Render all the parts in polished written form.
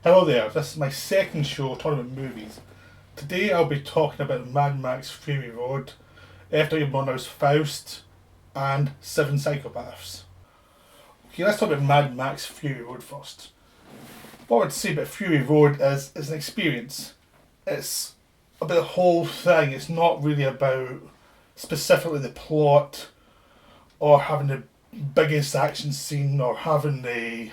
Hello there, this is my second show talking about movies. Today I'll be talking about Mad Max Fury Road, after Murnau's Faust, and Seven Psychopaths. Okay, let's talk about Mad Max Fury Road first. What I would say about Fury Road is an experience. It's about the whole thing, it's not really about specifically the plot or having the biggest action scene or having the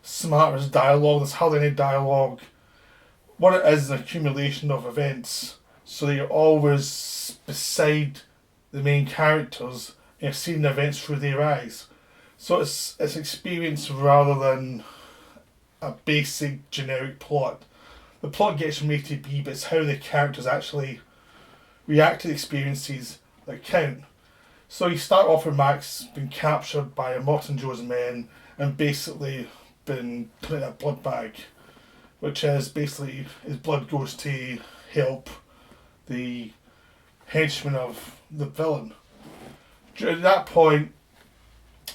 smartest dialogue. There's hardly any dialogue. What it is an accumulation of events, so that you're always beside the main characters and you're seeing the events through their eyes. So it's experience rather than a basic generic plot. The plot gets from A to B, but it's how the characters actually react to the experiences that count. So you start off with Max being captured by Morton Joe's men and basically been put in a blood bag, which is basically his blood goes to help the henchman of the villain. During that point,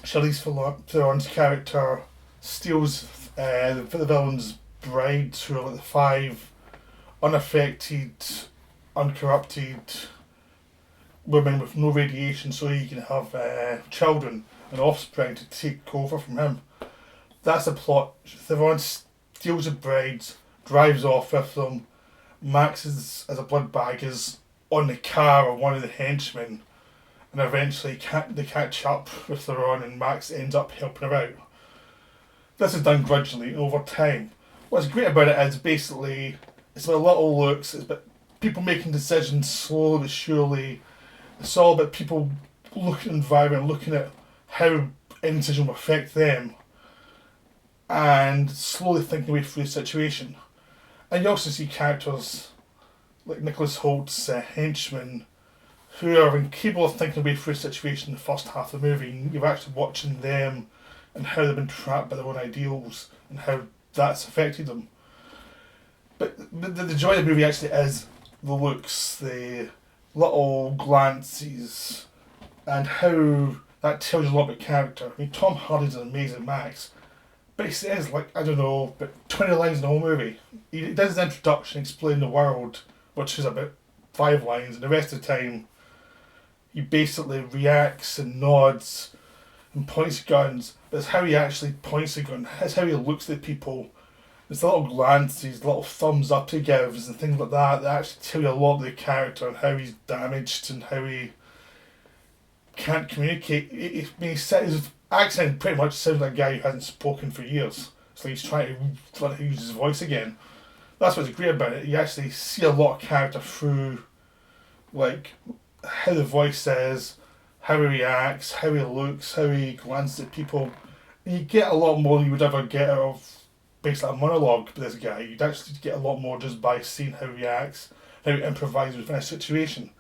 Charlize Theron's character steals the villain's bride to like the five unaffected, uncorrupted women with no radiation, so he can have children and offspring to take over from him. That's the plot. Theron steals the brides, drives off with them. Max is, as a blood bag, is on the car of one of the henchmen, and eventually they catch up with Theron, and Max ends up helping her out. This is done grudgingly over time. What's great about it is basically it's about little looks. It's about people making decisions slowly but surely. It's all about people looking at the environment, looking at how any decision will affect them, and slowly thinking away through the situation. And you also see characters like Nicholas Holt's henchmen who are incapable of thinking away through the situation in the first half of the movie. You're actually watching them and how they've been trapped by their own ideals and how that's affected them. But the joy of the movie actually is the looks, the little glances, and how that tells you a lot about character. I mean, Tom Hardy's an amazing Max, but he says, like, I don't know, but 20 lines in the whole movie. He does the introduction, explain the world, which is about 5 lines, and the rest of the time he basically reacts and nods and points guns, but it's how he actually points the gun, it's how he looks at people. It's the little glances, little thumbs up he gives and things like that that actually tell you a lot of the character and how he's damaged and how he can't communicate. His accent pretty much sounds like a guy who hasn't spoken for years. So he's trying to learn how to use his voice again. That's what's great about it. You actually see a lot of character through, like, how the voice says, how he reacts, how he looks, how he glances at people. And you get a lot more than you would ever get out of basically a monologue with this guy. You'd actually get a lot more just by seeing how he reacts, how he improvises within a situation.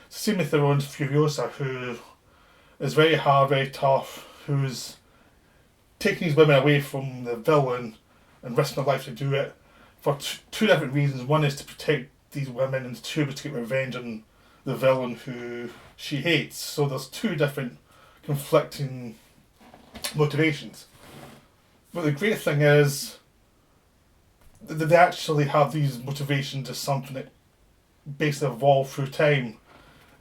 Same with Theron's Furiosa, who is very hard, very tough, who's taking these women away from the villain and risking their life to do it for two different reasons. One is to protect these women, and two is to get revenge on the villain who she hates. So there's two different conflicting motivations. But the great thing is that they actually have these motivations as something that basically evolve through time,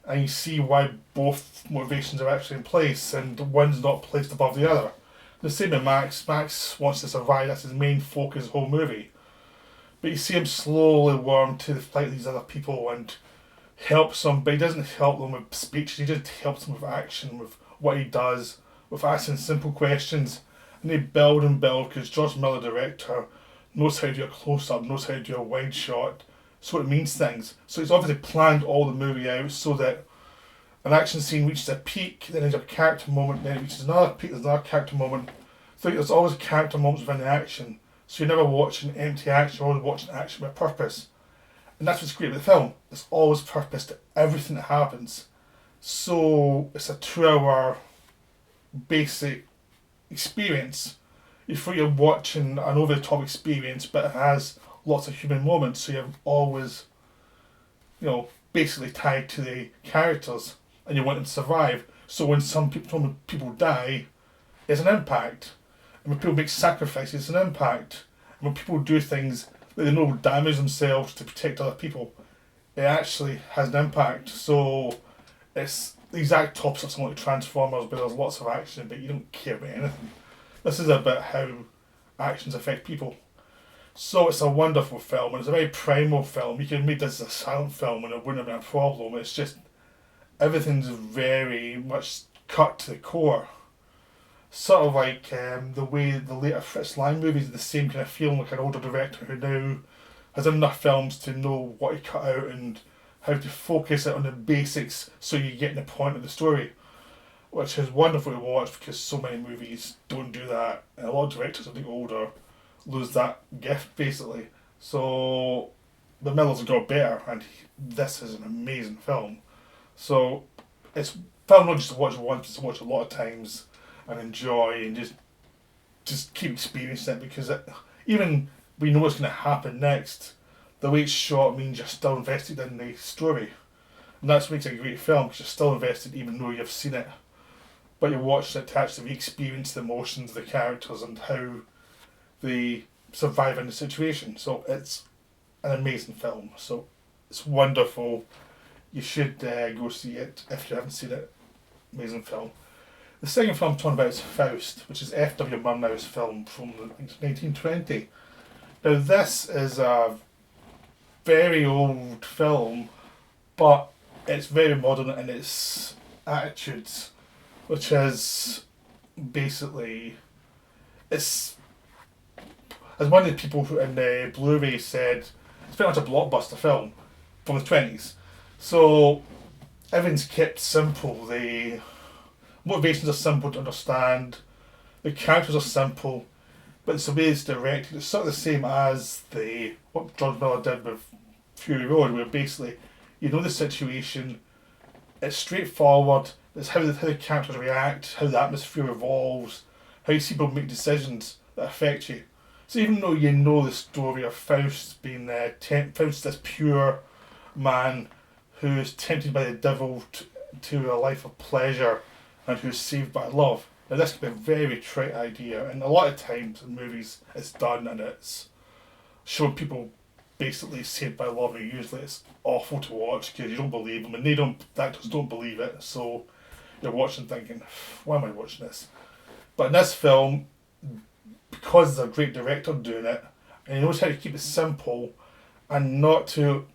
and you see why both motivations are actually in place, and one's not placed above the other. The same with Max. Max wants to survive, that's his main focus of the whole movie. But you see him slowly warm to the fight of these other people and helps them, but he doesn't help them with speech, he just helps them with action, with what he does, with asking simple questions. And they build and build because George Miller, the director, knows how to do a close up, knows how to do a wide shot, so it means things. So he's obviously planned all the movie out so that an action scene reaches a peak, then there's a character moment, then it reaches another peak, there's another character moment. So there's always character moments within the action. So you're never watching empty action, you're always watching action with purpose. And that's what's great about the film. There's always purpose to everything that happens. So it's a 2 hour basic experience. You feel you're watching an over the top experience, but it has lots of human moments, so you're always, basically tied to the characters and you want them to survive. So when some people die, it's an impact. And when people make sacrifices, it's an impact. When people do things that they know will damage themselves to protect other people, it actually has an impact. So it's the exact opposite of something like Transformers, where there's lots of action, but you don't care about anything. This is about how actions affect people. So it's a wonderful film, and it's a very primal film. You could make this as a silent film and it wouldn't have been a problem. It's just everything's very much cut to the core. Sort of like the way the later Fritz Lang movies, the same kind of feeling, like an older director who now has enough films to know what to cut out and how to focus it on the basics so you get the point of the story, which is wonderful to watch because so many movies don't do that, and a lot of directors, I think, older lose that gift basically. So the Millers have got better, and this is an amazing film. So it's film not just to watch once, but to watch a lot of times and enjoy and just keep experiencing it because even we know what's going to happen next. The way it's shot means you're still invested in the story, and that's what makes it a great film because you're still invested even though you've seen it, but you're watching it to actually experience the emotions of the characters and how they survive in the situation. So it's an amazing film. So it's wonderful. You should go see it if you haven't seen it. Amazing film. The second film I'm talking about is Faust, which is F.W. Murnau's film from 1920. Now this is a very old film, but it's very modern in its attitudes, which is basically, it's, as one of the people in the Blu-ray said, it's pretty much a blockbuster film from the 20s. So everything's kept simple. The motivations are simple to understand. The characters are simple, but it's the way it's directed. It's sort of the same as what George Miller did with Fury Road, where basically you know the situation. It's straightforward. It's how the characters react, how the atmosphere evolves, how you see people make decisions that affect you. So even though you know the story of Faust being Faust, this pure man who is tempted by the devil to a life of pleasure and who's saved by love. Now this can be a very trite idea, and a lot of times in movies it's done and it's showing people basically saved by love, and usually it's awful to watch because you don't believe them and the actors don't believe it, so you're watching thinking, why am I watching this? But in this film, because there's a great director doing it, and he knows how to keep it simple and not to,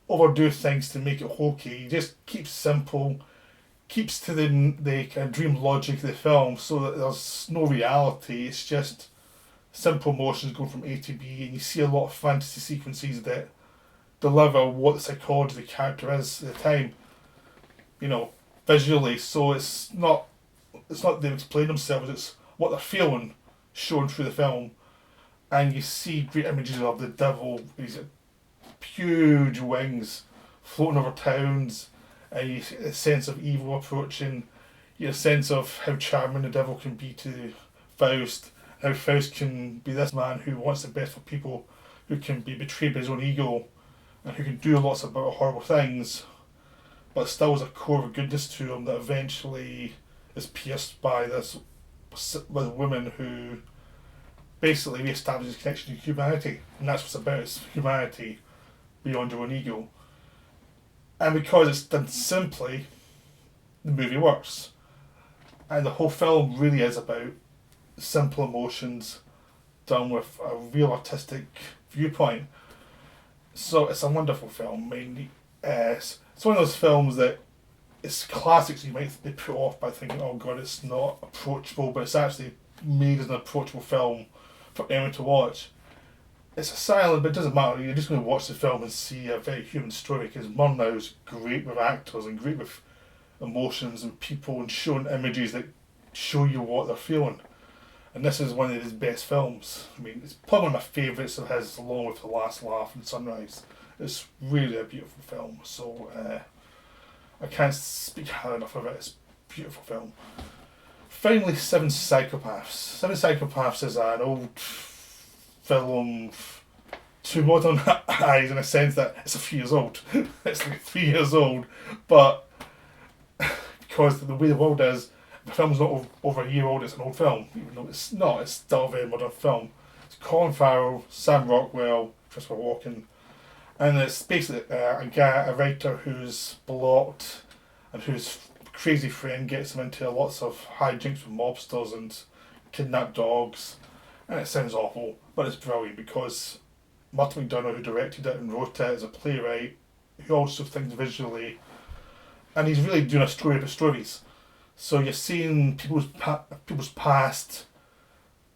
overdo things to make it hokey. He just keeps simple, keeps to the kind of dream logic of the film so that there's no reality. It's just simple motions going from A to B, and you see a lot of fantasy sequences that deliver what the psychology of the character is at the time, visually. So it's not them explaining themselves, it's what they're feeling shown through the film. And you see great images of the devil, he's got huge wings floating over towns, and you see a sense of evil approaching, you get a sense of how charming the devil can be to Faust, how Faust can be this man who wants the best for people, who can be betrayed by his own ego, and who can do lots of horrible things, but still has a core of goodness to him that eventually is pierced by this woman who basically reestablishes connection to humanity, and that's what it's about, it's humanity beyond your own ego. And because it's done simply, the movie works. And the whole film really is about simple emotions done with a real artistic viewpoint. So it's a wonderful film. I mean, it's one of those films that it's classics you might be put off by thinking, oh god, it's not approachable, but it's actually made as an approachable film for anyone to watch. It's a silent, but it doesn't matter. You're just going to watch the film and see a very human story because Murnau's great with actors and great with emotions and people and showing images that show you what they're feeling. And this is one of his best films. I mean, it's probably one of my favourites of his, along with The Last Laugh and Sunrise. It's really a beautiful film. So I can't speak high enough of it. It's a beautiful film. Finally, Seven Psychopaths. Seven Psychopaths is an old film to modern eyes in a sense that it's a few years old. It's like 3 years old, but because the way the world is, the film's not over a year old, it's an old film. Even though it's not, it's still a very modern film. It's Colin Farrell, Sam Rockwell, Christopher Walken, and it's basically a writer who's blocked and whose crazy friend gets him into lots of hijinks with mobsters and kidnapped dogs. And it sounds awful, but it's brilliant because Martin McDonagh, who directed it and wrote it, is a playwright who also thinks visually, and he's really doing a story about stories. So you're seeing people's past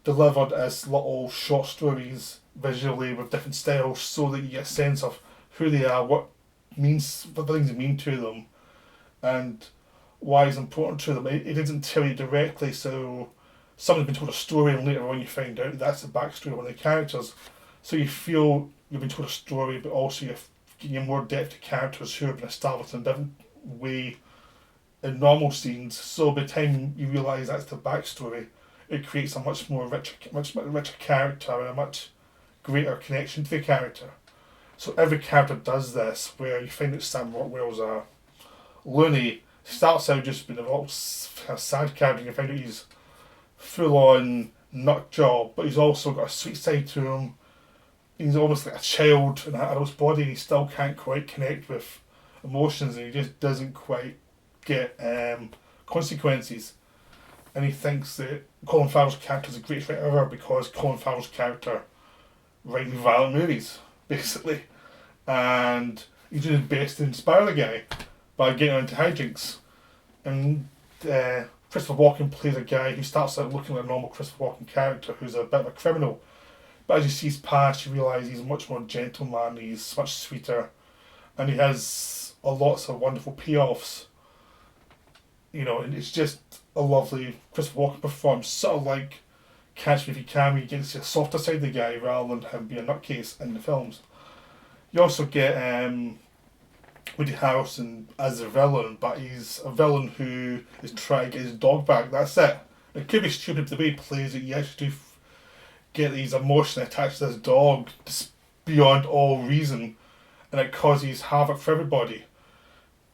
delivered as little short stories visually with different styles, so that you get a sense of who they are, what things mean to them, and why it's important to them. It doesn't tell you directly, so someone's been told a story and later on you find out that's the backstory of one of the characters. So you feel you've been told a story, but also you're getting more depth to characters who have been established in a different way in normal scenes. So by the time you realise that's the backstory, it creates a much richer character and a much greater connection to the character. So every character does this, where you find that Sam Rockwell's a loony. He starts out just being a little sad character, and you find out he's full on nut job, but he's also got a sweet side to him. He's almost like a child in an adult's body, and he still can't quite connect with emotions, and he just doesn't quite get consequences. And he thinks that Colin Farrell's character is the greatest writer ever because Colin Farrell's character writes violent movies, basically. And he's doing his best to inspire the guy by getting into hijinks. And Christopher Walken plays a guy who starts out looking like a normal Christopher Walken character who's a bit of a criminal. But as you see his past, you realise he's a much more gentleman, he's much sweeter, and he has lots of wonderful payoffs. You know, and it's just a lovely Christopher Walken performance, sort of like Catch Me If You Can, where you get to see a softer side of the guy rather than him being a nutcase in the films. You also get Woody Harrelson as a villain, but he's a villain who is trying to get his dog back. That's it. It could be stupid the way he plays it. You actually do get these emotions attached to this dog just beyond all reason, and it causes havoc for everybody.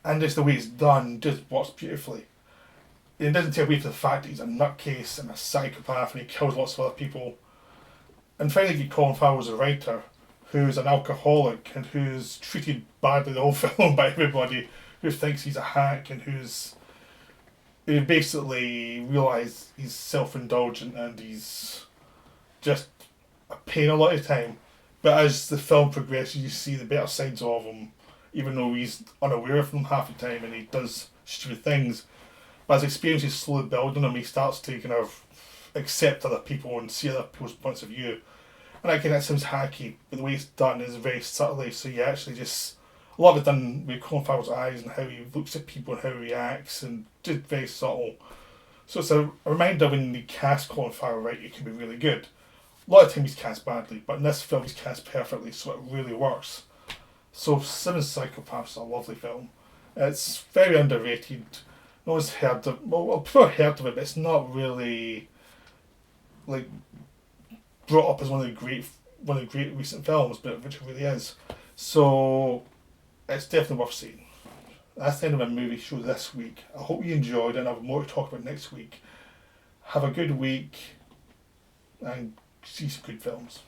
And just the way it's done just works beautifully. It doesn't take away from the fact that he's a nutcase and a psychopath and he kills lots of other people. And finally, you get Colin Farrell as a writer who's an alcoholic and who's treated badly the whole film by everybody, who thinks he's a hack and who basically realises he's self-indulgent and he's just a pain a lot of the time. But as the film progresses, you see the better sides of him, even though he's unaware of them half the time and he does stupid things. But as experience is slowly building him, he starts to kind of accept other people and see other people's points of view. And again, that sounds hacky, but the way it's done is very subtly, so you actually just... A lot of it done with Colin Farrell's eyes and how he looks at people and how he reacts, and just very subtle. So it's a reminder when you cast Colin Farrell right, it can be really good. A lot of times he's cast badly, but in this film he's cast perfectly, so it really works. So Seven Psychopaths is a lovely film. It's very underrated. No one's heard of... Well, people have heard of it, but it's not really... like... brought up as one of the great recent films, but which it really is. So it's definitely worth seeing. That's the end of my movie show this week. I hope you enjoyed it and I have more to talk about next week. Have a good week and see some good films.